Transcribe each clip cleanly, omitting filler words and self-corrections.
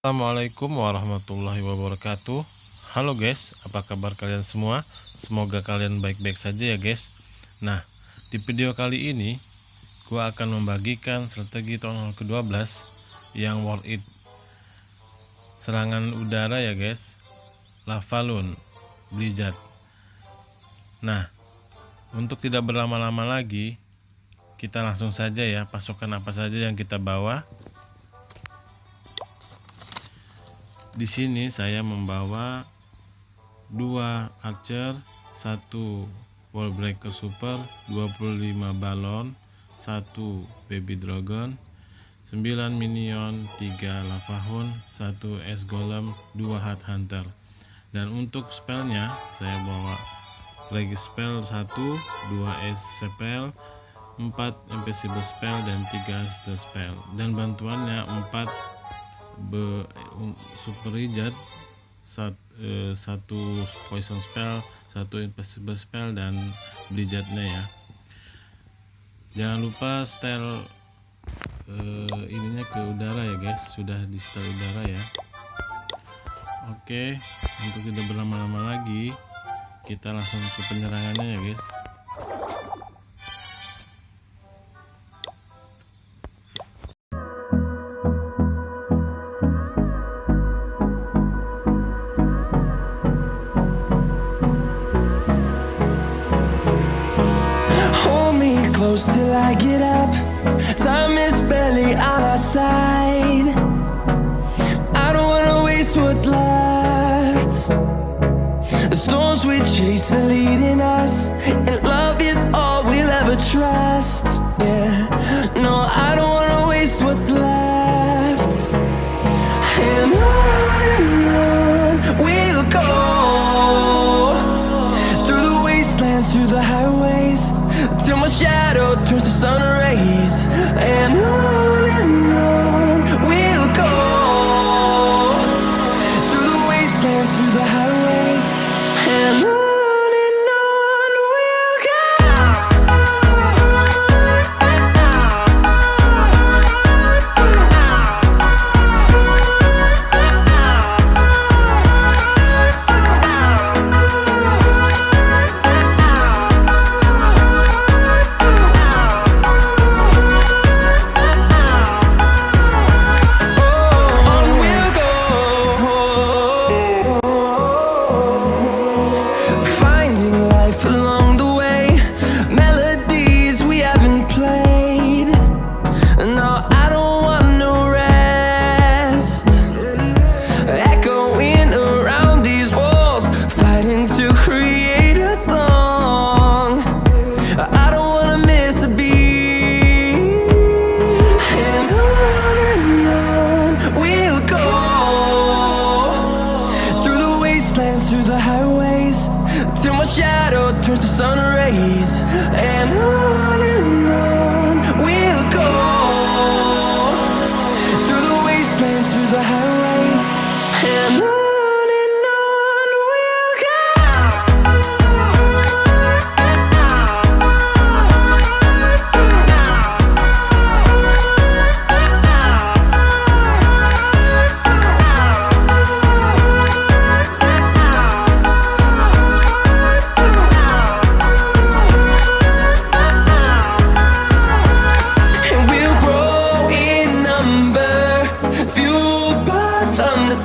Assalamualaikum warahmatullahi wabarakatuh. Halo guys, apa kabar kalian semua? Semoga kalian baik-baik saja ya guys. Nah, di video kali ini gua akan membagikan strategi tahun ke-12 yang worth it. Serangan udara ya guys, laloo, blizzard. Nah, untuk tidak berlama-lama lagi, kita langsung saja ya, pasukan apa saja yang kita bawa. Di sini saya membawa 2 archer, 1 wall breaker super, 25 balon, 1 baby dragon, 9 minion, 3 lava hound, 1 es golem, 2 heart hunter. Dan untuk spellnya saya bawa regi spell 1, 2 es spell, 4 invisible spell, dan 3 stealth spell. Dan bantuannya 4 super wizard, 1 poison spell, 1 invisible spell, dan blizzardnya ya. Jangan lupa setel ininya ke udara ya guys, sudah di setel udara ya. Oke, untuk tidak berlama-lama lagi, kita langsung ke penyerangannya ya guys. Till I get up, time is barely on our side. I don't wanna waste what's left. The storms we chase are leading us, and love is all we'll ever trust. Yeah, no, I don't wanna waste what's left. And on we'll go, through the wastelands, through the highways, till my shadow turns to sun rays. And on we'll go, through the wastelands, through the highways, and on we'll go. Through the highways, till my shadow turns to sun rays. And on we'll go, through the wastelands, through the highways, and on we'll go.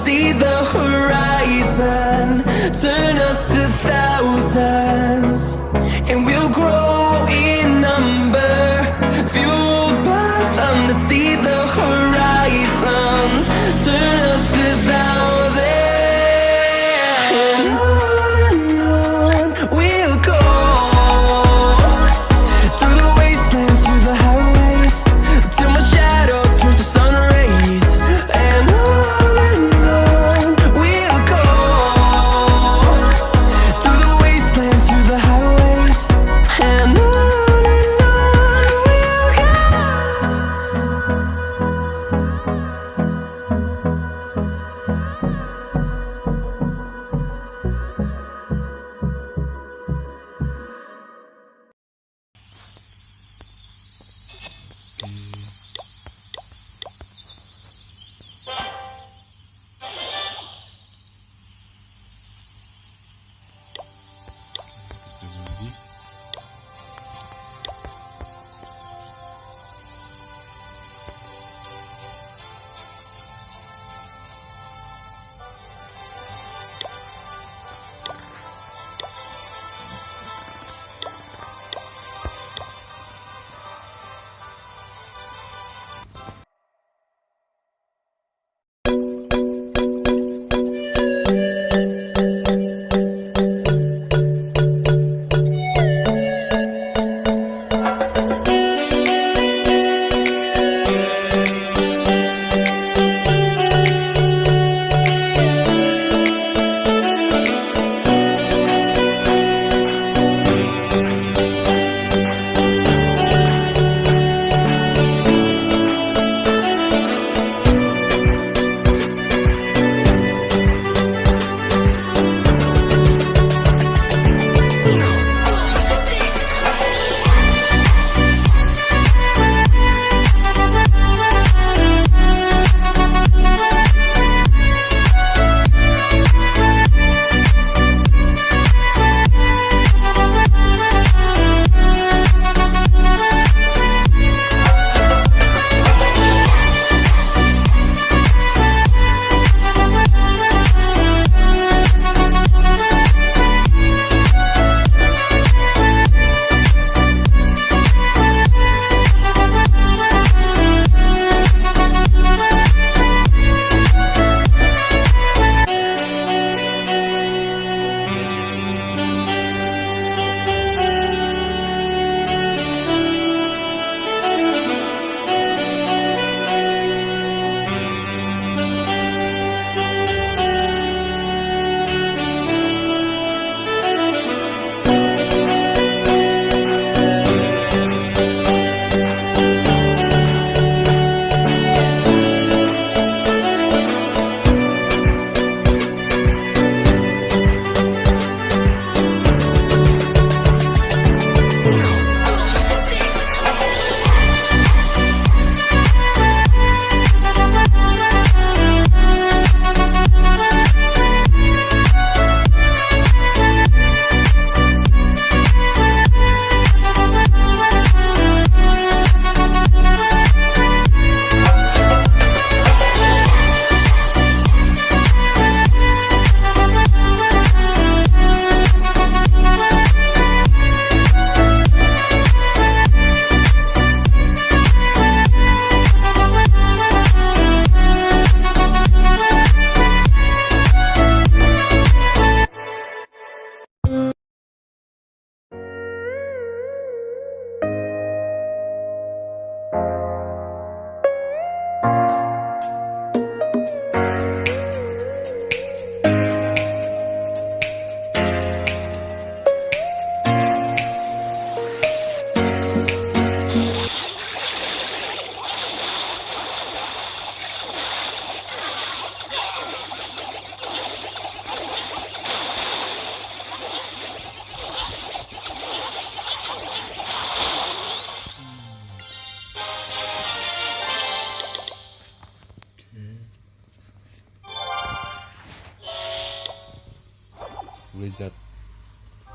See the horizon turn us to thousands, and we'll grow in number, fueled by them to see the horizon turn us to thousands. And on we'll go, through the wastelands, through the highways, till my shadow turns to sun rays. And we'll go, through the wastelands, through the highways, and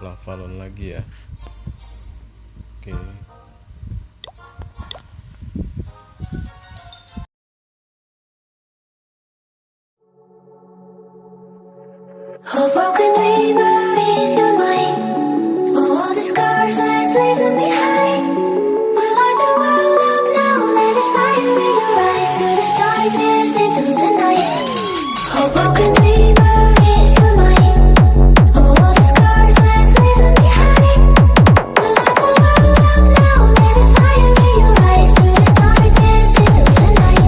lavalon lagi ya. Oke. A broken dreamer is your mind. All the scars let's leave them behind. We light the world up now. Let us fire in your eyes to the darkness into the night. A broken dreamer is your mind. All the scars let's leave them behind. We light the world up now. Let us fire in your eyes to the darkness into the night.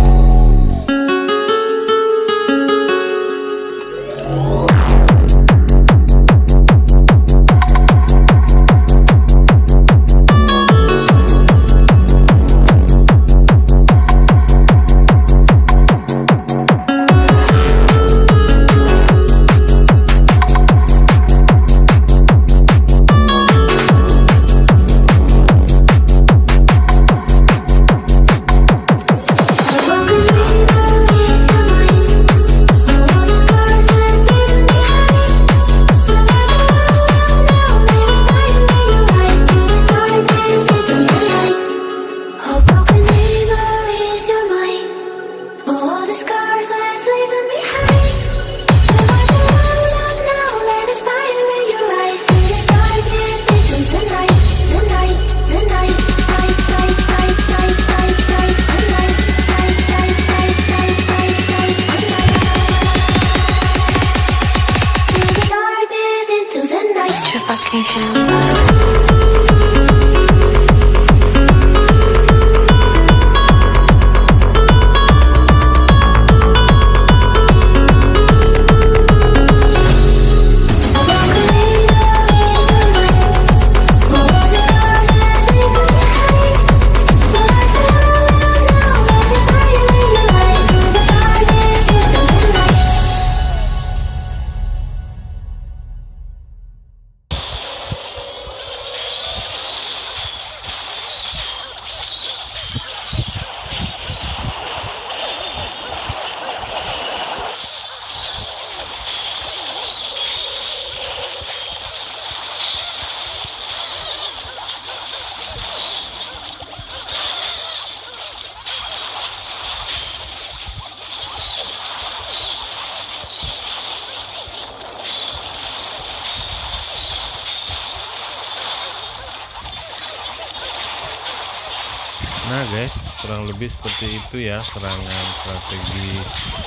Nah guys, kurang lebih seperti itu ya serangan strategi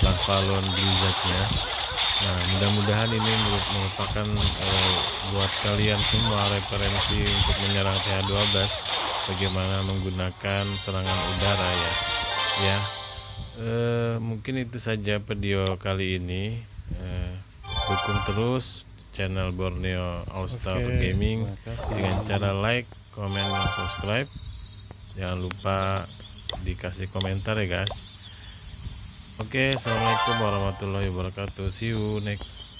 lavalon blizzardnya. Nah, mudah-mudahan ini merupakan buat kalian semua referensi untuk menyerang th12, bagaimana menggunakan serangan udara ya. Mungkin itu saja video kali ini. Dukung terus channel Borneo All Star Gaming dengan cara like, komen, dan subscribe. Jangan lupa dikasih komentar ya guys. Oke, assalamualaikum warahmatullahi wabarakatuh. See you next.